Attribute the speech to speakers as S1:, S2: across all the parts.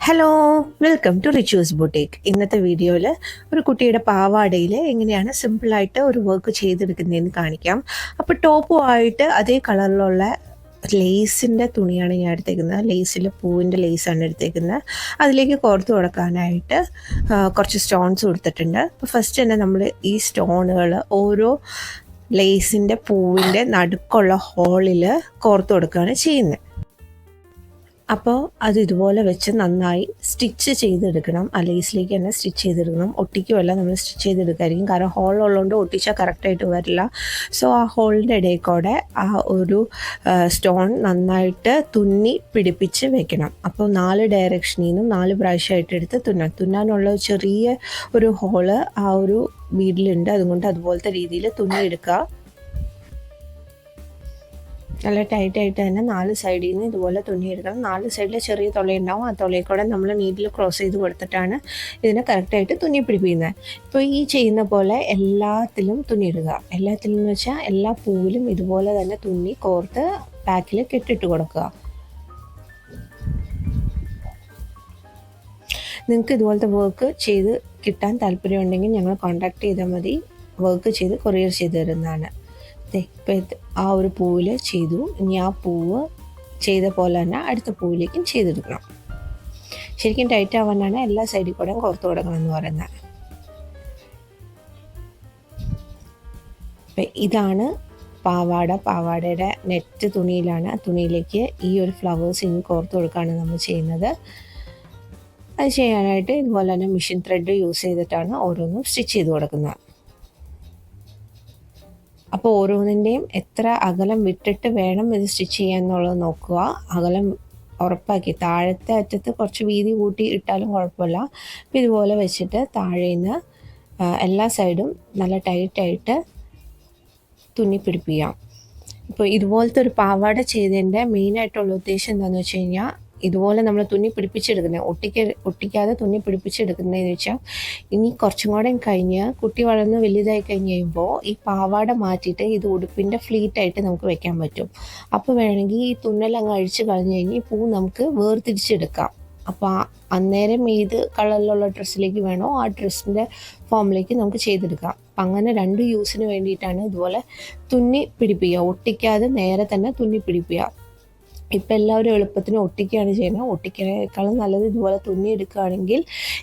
S1: Hello, welcome to Richu's boutique. ഇന്നത്തെ വീഡിയോയിൽ ഒരു കുട്ടിയുടെ പാവാടയിൽ എങ്ങനെയാണ് സിമ്പിളായിട്ട് ഒരു വർക്ക് ചെയ്തെടുക്കുന്നതെന്ന് കാണിക്കാം. അപ്പോൾ ടോപ്പുമായിട്ട് അതേ കളറിലുള്ള ലേസിൻ്റെ തുണിയാണ് ഞാൻ എടുത്തേക്കുന്നത്. ലേസിൽ പൂവിൻ്റെ ലേസാണ് എടുത്തേക്കുന്നത്. അതിലേക്ക് കോർത്ത് കൊടുക്കാനായിട്ട് കുറച്ച് സ്റ്റോൺസ് കൊടുത്തിട്ടുണ്ട്. അപ്പോൾ ഫസ്റ്റ് തന്നെ നമ്മൾ ഈ സ്റ്റോണുകൾ ഓരോ ലേസിൻ്റെ പൂവിൻ്റെ നടുക്കുള്ള ഹോളിൽ കോർത്ത് കൊടുക്കുകയാണ് ചെയ്യുന്നത്. അപ്പോൾ അത് ഇതുപോലെ വെച്ച് നന്നായി സ്റ്റിച്ച് ചെയ്തെടുക്കണം. ആ ലേസിലേക്ക് തന്നെ സ്റ്റിച്ച് ചെയ്തെടുക്കണം. ഒട്ടിക്കുമല്ല, നമ്മൾ സ്റ്റിച്ച് ചെയ്തെടുക്കായിരിക്കും. കാരണം ഹോൾ ഉള്ളതുകൊണ്ട് ഒട്ടിച്ചാൽ കറക്റ്റായിട്ട് വരില്ല. സോ ആ ഹോളിൻ്റെ ഇടയിൽ കൂടെ ആ ഒരു സ്റ്റോൺ നന്നായിട്ട് തുന്നി പിടിപ്പിച്ച് വെക്കണം. അപ്പോൾ 4 ഡയറക്ഷനിൽ നിന്നും 4 പ്രാവശ്യമായിട്ട് എടുത്ത് തുന്നാനുള്ള ചെറിയ ഒരു ഹോള് ആ ഒരു ബീഡിലുണ്ട്. അതുകൊണ്ട് അതുപോലത്തെ രീതിയിൽ തുന്നിയെടുക്കുക. നല്ല ടൈറ്റായിട്ട് തന്നെ 4 സൈഡിൽ നിന്ന് ഇതുപോലെ തുന്നിയെടുക്കണം. 4 സൈഡിൽ ചെറിയ തുളയുണ്ടാവും. ആ തുളയിൽ കൂടെ നമ്മൾ നീഡിൽ ക്രോസ് ചെയ്ത് കൊടുത്തിട്ടാണ് ഇതിനെ കറക്റ്റായിട്ട് തുന്നി പിടിപ്പിക്കുന്നത്. ഇപ്പോൾ ഈ ചെയ്യുന്ന പോലെ എല്ലാത്തിലും തുന്നിയിടുക. എല്ലാത്തിലും എന്ന് വെച്ചാൽ എല്ലാ പൂവിലും ഇതുപോലെ തന്നെ തുന്നി കോർത്ത് പാക്കിൽ കെട്ടിട്ട് കൊടുക്കുക. നിങ്ങൾക്ക് ഇതുപോലത്തെ വർക്ക് ചെയ്ത് കിട്ടാൻ താല്പര്യമുണ്ടെങ്കിൽ ഞങ്ങൾ കോൺടാക്ട് ചെയ്താൽ മതി. വർക്ക് ചെയ്ത് കൊറിയർ ചെയ്ത് തരുന്നതാണ്. ഇപ്പോൾ ആ ഒരു പൂവിൽ ചെയ്തു. ഇനി ആ പൂവ് ചെയ്ത പോലെ തന്നെ അടുത്ത പൂവിലേക്കും ചെയ്തെടുക്കണം. ശരിക്കും ടൈറ്റ് ആവാനാണ് എല്ലാ സൈഡിൽ കൂടെയും കോർത്ത് കൊടുക്കണം എന്ന് പറയുന്നത്. അപ്പം ഇതാണ് പാവാടയുടെ നെറ്റ് തുണിയിലാണ്. തുണിയിലേക്ക് ഈ ഒരു ഫ്ലവേഴ്സ് ഇനി കോർത്ത് കൊടുക്കുകയാണ് നമ്മൾ ചെയ്യുന്നത്. അത് ചെയ്യാനായിട്ട് ഇതുപോലെ തന്നെ മെഷീൻ ത്രെഡ് യൂസ് ചെയ്തിട്ടാണ് ഓരോന്നും സ്റ്റിച്ച് ചെയ്ത് കൊടുക്കുന്നത്. അപ്പോൾ ഓരോന്നിൻ്റെയും എത്ര അകലം വിട്ടിട്ട് വേണം ഇത് സ്റ്റിച്ച് ചെയ്യാൻ എന്നുള്ളത് നോക്കുക. അകലം ഉറപ്പാക്കി താഴത്തെ അറ്റത്ത് കുറച്ച് വീതി കൂട്ടി ഇട്ടാലും കുഴപ്പമില്ല. അപ്പോൾ ഇതുപോലെ വെച്ചിട്ട് താഴേന്ന് എല്ലാ സൈഡും നല്ല ടൈറ്റായിട്ട് തുന്നി പിടിപ്പിക്കാം. ഇപ്പോൾ ഇതുപോലത്തെ ഒരു പാവാട ചെയ്തതിൻ്റെ മെയിനായിട്ടുള്ള ഉദ്ദേശം എന്താണെന്ന് വെച്ച് കഴിഞ്ഞാൽ ഇതുപോലെ നമ്മൾ തുന്നി പിടിപ്പിച്ചെടുക്കുന്നത് ഒട്ടിക്കാതെ തുന്നി പിടിപ്പിച്ചെടുക്കുന്നതെന്ന് വെച്ചാൽ ഇനി കുറച്ചും കൂടെ കഴിഞ്ഞ് കുട്ടി വളർന്ന് വലുതായി കഴിഞ്ഞ് കഴിയുമ്പോൾ ഈ പാവാട മാറ്റിയിട്ട് ഇത് ഉടുപ്പിൻ്റെ ഫ്ലീറ്റായിട്ട് നമുക്ക് വെക്കാൻ പറ്റും. അപ്പോൾ വേണമെങ്കിൽ ഈ തുന്നലങ്ങ് അഴിച്ച് കളഞ്ഞ് കഴിഞ്ഞ് ഈ പൂ നമുക്ക് വേർതിരിച്ചെടുക്കാം. അപ്പോൾ അന്നേരം ഏത് കളറിലുള്ള ഡ്രസ്സിലേക്ക് വേണോ ആ ഡ്രസ്സിൻ്റെ ഫോമിലേക്ക് നമുക്ക് ചെയ്തെടുക്കാം. അപ്പം അങ്ങനെ 2 യൂസിന് വേണ്ടിയിട്ടാണ് ഇതുപോലെ തുന്നി പിടിപ്പിക്കുക. ഒട്ടിക്കാതെ നേരെ തന്നെ തുന്നി പിടിപ്പിക്കുക. ഇപ്പം എല്ലാവരും എളുപ്പത്തിന് ഒട്ടിക്കുകയാണ് ചെയ്യുന്നത്. ഒട്ടിക്കുന്നതിനേക്കാളും നല്ലത് ഇതുപോലെ തുന്നിയെടുക്കുകയാണെങ്കിൽ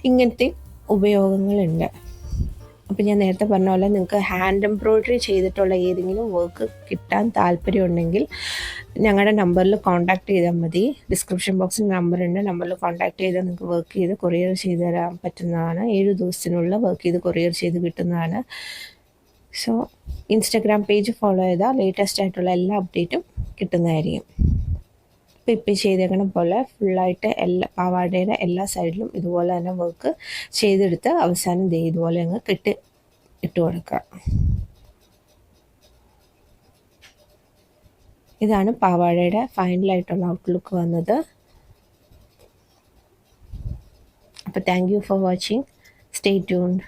S1: ഇങ്ങനത്തെ ഉപയോഗങ്ങളുണ്ട്. അപ്പം ഞാൻ നേരത്തെ പറഞ്ഞ പോലെ നിങ്ങൾക്ക് ഹാൻഡ് എംബ്രോയ്ഡറി ചെയ്തിട്ടുള്ള ഏതെങ്കിലും വർക്ക് കിട്ടാൻ താല്പര്യമുണ്ടെങ്കിൽ ഞങ്ങളുടെ നമ്പറിൽ കോൺടാക്ട് ചെയ്താൽ മതി. ഡിസ്ക്രിപ്ഷൻ ബോക്സിൽ നമ്പറുണ്ട്. നമ്പറിൽ കോൺടാക്ട് ചെയ്താൽ നിങ്ങൾക്ക് വർക്ക് ചെയ്ത് കൊറിയർ ചെയ്ത് തരാൻ പറ്റുന്നതാണ്. 7 ദിവസത്തിനുള്ള വർക്ക് ചെയ്ത് കൊറിയർ ചെയ്ത് കിട്ടുന്നതാണ്. സോ ഇൻസ്റ്റഗ്രാം പേജ് ഫോളോ ചെയ്താൽ ലേറ്റസ്റ്റ് ആയിട്ടുള്ള എല്ലാ അപ്ഡേറ്റും കിട്ടുന്നതായിരിക്കും. ഇപ്പോൾ ചെയ്തേക്കണ പോലെ ഫുള്ളായിട്ട് പാവാടയുടെ എല്ലാ സൈഡിലും ഇതുപോലെ തന്നെ വർക്ക് ചെയ്തെടുത്ത് അവസാനം ഇതുപോലെ അങ്ങ് ഇട്ട് കൊടുക്കുക. ഇതാണ് പാവാടയുടെ ഫൈനലായിട്ടുള്ള ഔട്ട്ലുക്ക് വന്നത്. അപ്പോൾ thank you for watching. Stay tuned.